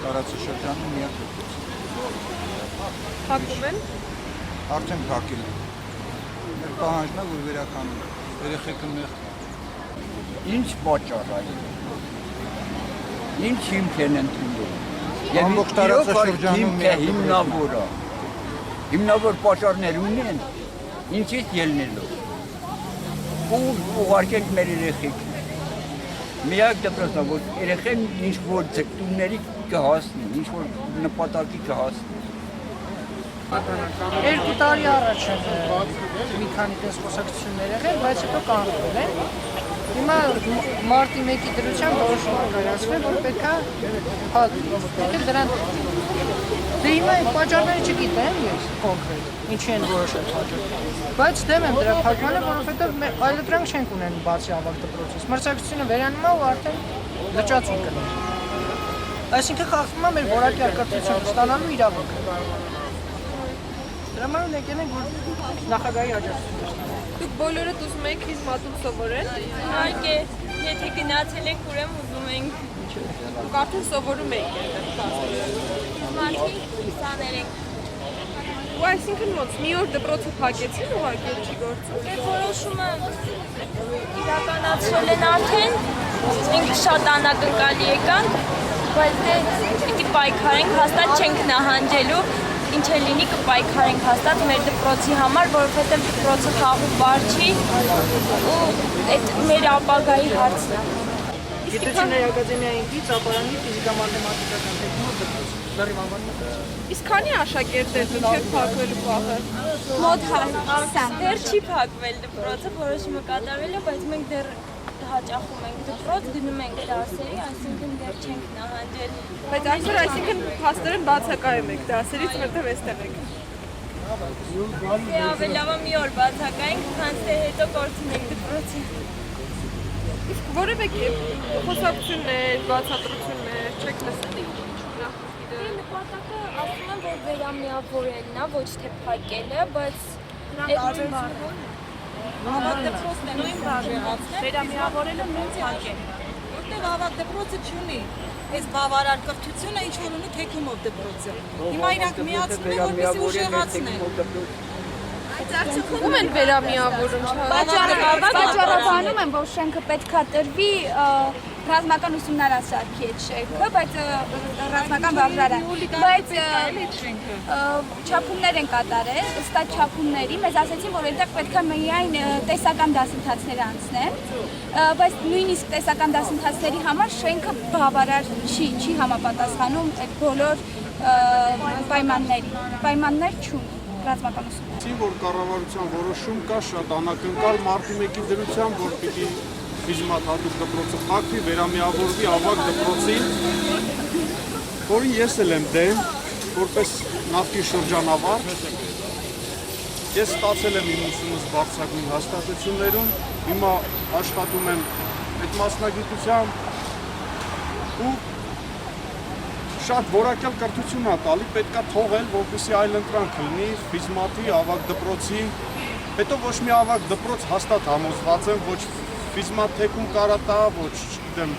տարածաշրջանում միակ դպրոց։ Փակում են։ Արդեն փակել են։ Մեր պահանջն է, որ վերականգնեն։ Երեխեքը մեղ։ Ինչ պատճառ է։ Ինչ հիմք են ընդունում։ Ամբողջ տարածաշրջանում միակ հիմնավոր է։ Հիմնավոր պատճառներ ունեն, ինչից ելնելով։ Ու ուղարկենք մեր երեխեքին։ Միակ դպրոցն է, որ երեխեն ինչ-որ ձգտումների կհասնի, ինչ-որ նպատակի կհասնի։ 2 տարի առաջ մի քանի տես խոսակցություններ եղել, բայց հետո կանխվել են։ Հիմա մարտի 1-ի դրությամբ որոշումը կայացվել, որ պետքա փակվի։ Եկեք դրան դե հիմա այդ պատճառները չգիտեմ ես կոնկրետ, ինչի են որոշել փակել։ Բայց դեմ եմ դրա փակմանը, որովհետև այլընտրանք չենք ունենում բացի ավագ դպրոցից։ Մրցակցությունը վերանում է ու արդեն լճացում կլինի։ Այսինքն խախտվում է մեր որակյալ կրթությունը ստանալու իրավունքը։ Դրա համար եկել ենք, որ նախագահի աջակցություն։ Դուք բոլորդ ուզում եք խիզմատում սովորել։ Իհարկե, եթե գնացել եք, ուրեմն ուզում ենք։ Դուք արդեն սովորում եք այդտեղ։ Խիզմաթի 23։ Ու այսինքն ոնց մի օր դպրոցը փակեցին ուղղակի չի գործում։ Դե որոշումը իրականացրել են արդեն, մենք շատ անակնկալի եկանք, բայց դե պիտի պայքարենք, հաստատ չենք նահանջելու, ինչ է լինի կպայքարենք հաստատ մեր դպրոցի համար, որովհետև դպրոցը խաղու բար չի ու այդ մեր ապագայի հարցն է։ Գիտությունների ակադեմիայի ծապարանի ֆիզիկա-մաթեմատիկական տեխնո դպրոց։ Լրիվ անվանում։ Իսկ քանի աշակերտներ դուք եք փակվելու վաղը։ Մոտ 20 դեռ չի փակվել դպրոցը, որոշումը կատարվել է, բայց մենք դեռ հաճախում ենք դպրոց, գնում ենք դասերի, այսինքն դեռ չենք նահանջել։ Բայց այսօր այսինքն փաստորեն բացակայում եք դասերից, որտեղ այստեղ եք։ Դե ավելավա մի օր բացակայենք, քանց թե հետո կորցնենք դպրոցը։ Իսկ որևէ խոսակցություններ, բացատրություններ չեք լսել։ Դե նպատակը ասում են, որ վերամիավորելն է, ոչ թե փակելը, բայց Ավագ դպրոցն է նույն բաժեղացնել, վերամիավորելը նույն փակել։ որտեղ ավագ դպրոցը չունի այս բավարար կրթությունը, ինչ որ ունի թեքումով դպրոցը։ Հիմա իրանք միացնում են, որպեսզի ուժեղացնեն։ Ում են վերամիավորում Պատճառաբանում են, որ շենքը պետքա տրվի ռազմական ուսումնարան-սարքի այդ շենքը, բայց ռազմական վավրարան, բայց չափումներ են կատարել, ըստ այդ չափումների մեզ ասեցին, որ այնտեղ պետքա միայն տեսական դասընթացներ անցնեն, բայց նույնիսկ տեսական դասընթացների համար շենքը բավարար չի համապատասխանում այդ բոլոր պայմաններ չունի ռազմական ուսումնարան։ Որ կառավարության որոշում կա շատ անակնկալ մարտի 1-ի դրությամբ, որ պիտի ֆիզմատ հատուկ դպրոցը փակվի, վերամիավորվի ավագ դպրոցին, որին ես էլ եմ դեմ, որպես նախկին շրջանավարտ, ես ստացել եմ իմ ուսումնուց բարձրագույն հաստատություններում, հիմա աշխատում եմ այդ մասնագիտությամբ ու շատ որակյալ կրթություն է տալի, պետքա թողել, որպեսզի այլընտրանք լինի ֆիզմատի, ավագ դպրոցի, հետո ոչ մի ավագ դպրոց հաստատ համոզված եմ, ոչ ֆիզմատ թեքում կարա տա, ոչ չգիտեմ,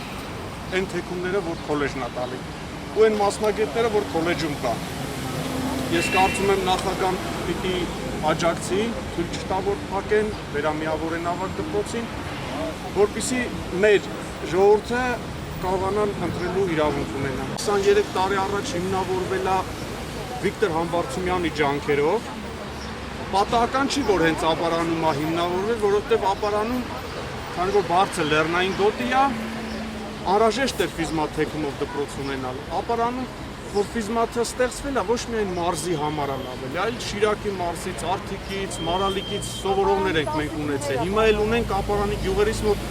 այն թեքումները, որ քոլեջն է տալի, ու այն մասնագետները, որ քոլեջում կան։ Ես կարծում եմ նախագահան պիտի աջակցի, թույլ չտա, որ փակեն, վերամիավորեն ավագ դպրոցին, որպեսզի մեր ժողովուրդը կարողանան ընտրելու իրավունք ունենան։ 23 տարի առաջ հիմնավորվել է Վիկտոր Համբարձումյանի ջանքերով։ Պատահական չի, որ հենց ապարանում է հիմնավորվել, որովհետև ապարանում, քանի որ բարձր լեռնային գոտի է, անհրաժեշտ էր ֆիզմատ թեքումով դպրոց ունենալ։ Ապարանում, որ ֆիզմատը ստեղծվել է, ոչ միայն մարզի համար է լավել, այլ Շիրակի մարզից, Արթիկից, Մարալիկից սովորողներ ենք մենք ունեցել։ Հիմա էլ ունենք ապարանի գյուղերից մոտ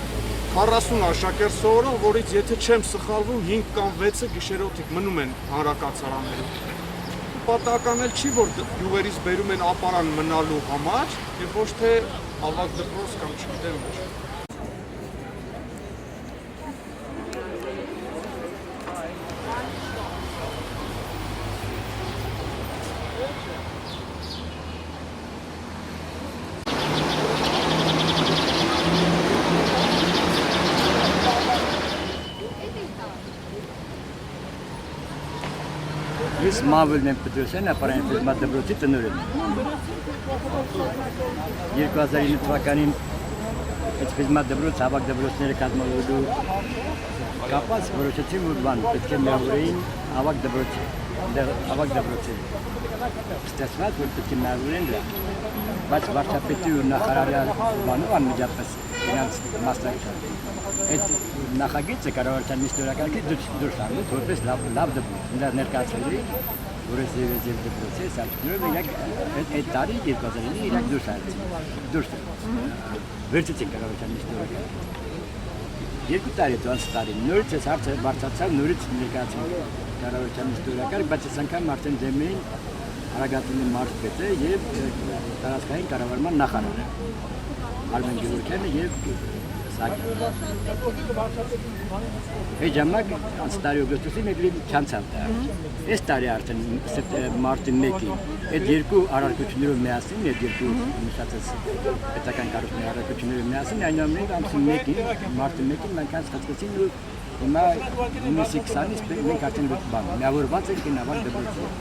40 աշակերտ սովորող, որից եթե չեմ սխալվում 5 կամ 6-ը գիշերօթիկ մնում են հանրակացարաններում։ Պատահական էլ չի, որ գյուղերից բերում են ապարան մնալու համար եւ ոչ թե ավագ դպրոց կամ չգիտեմ ինչ։ Ես Մավելն եմ Պետրոսյան, ապարային ֆիզմատ դպրոցի տնօրեն եմ։ 2009 թվականին այդ ֆիզմատ դպրոց հավաք դպրոցները կազմավորելու կապած որոշեցին, որ բան պետք է միավորեին հավաք դպրոցի, հավաք դպրոցի։ Ստացված, որ պետք է միավորեն դրա, բայց վարչապետի ու նախարարի բանով անմիջապես իրենց մասնակցության։ Այդ նախագիծը կառավարության նիստորակարգից դուրս առնուց, որպես լավ դպրոց, նրա ներկայացրելի, որ ես ձեր դպրոցի սարքներով այդ տարի 2009-ին իրենք դուրս արեցին, դուրս վերցեցին կառավարության նիստորակարգից։ 2 տարի դրանց տարի նորից այս հարցը բարձրացավ, նորից ներկայացան կառավարության նիստորակարգ, բայց այս անգամ արդեն դեմ էին Արագատունի մարզպետը եւ տարածքային կառավարման նախարարը Արմեն Գևորգյանը եւ Սարգսյանը։ Այդ ժամանակ անց տարի օգոստոսին մեկ չանցավ դա։ Այս տարի արդեն մարտի 1-ին այդ երկու առարկություններով միասին, այդ երկու նշածած պետական կառույցների առարկություններով միասին այնուամենայնիվ ամսի 1-ին, մարտի 1-ին մենք անցկացրեցին ու հիմա հունիսի 20-ից մենք արդեն միավորված ենք նավակ դպրոցի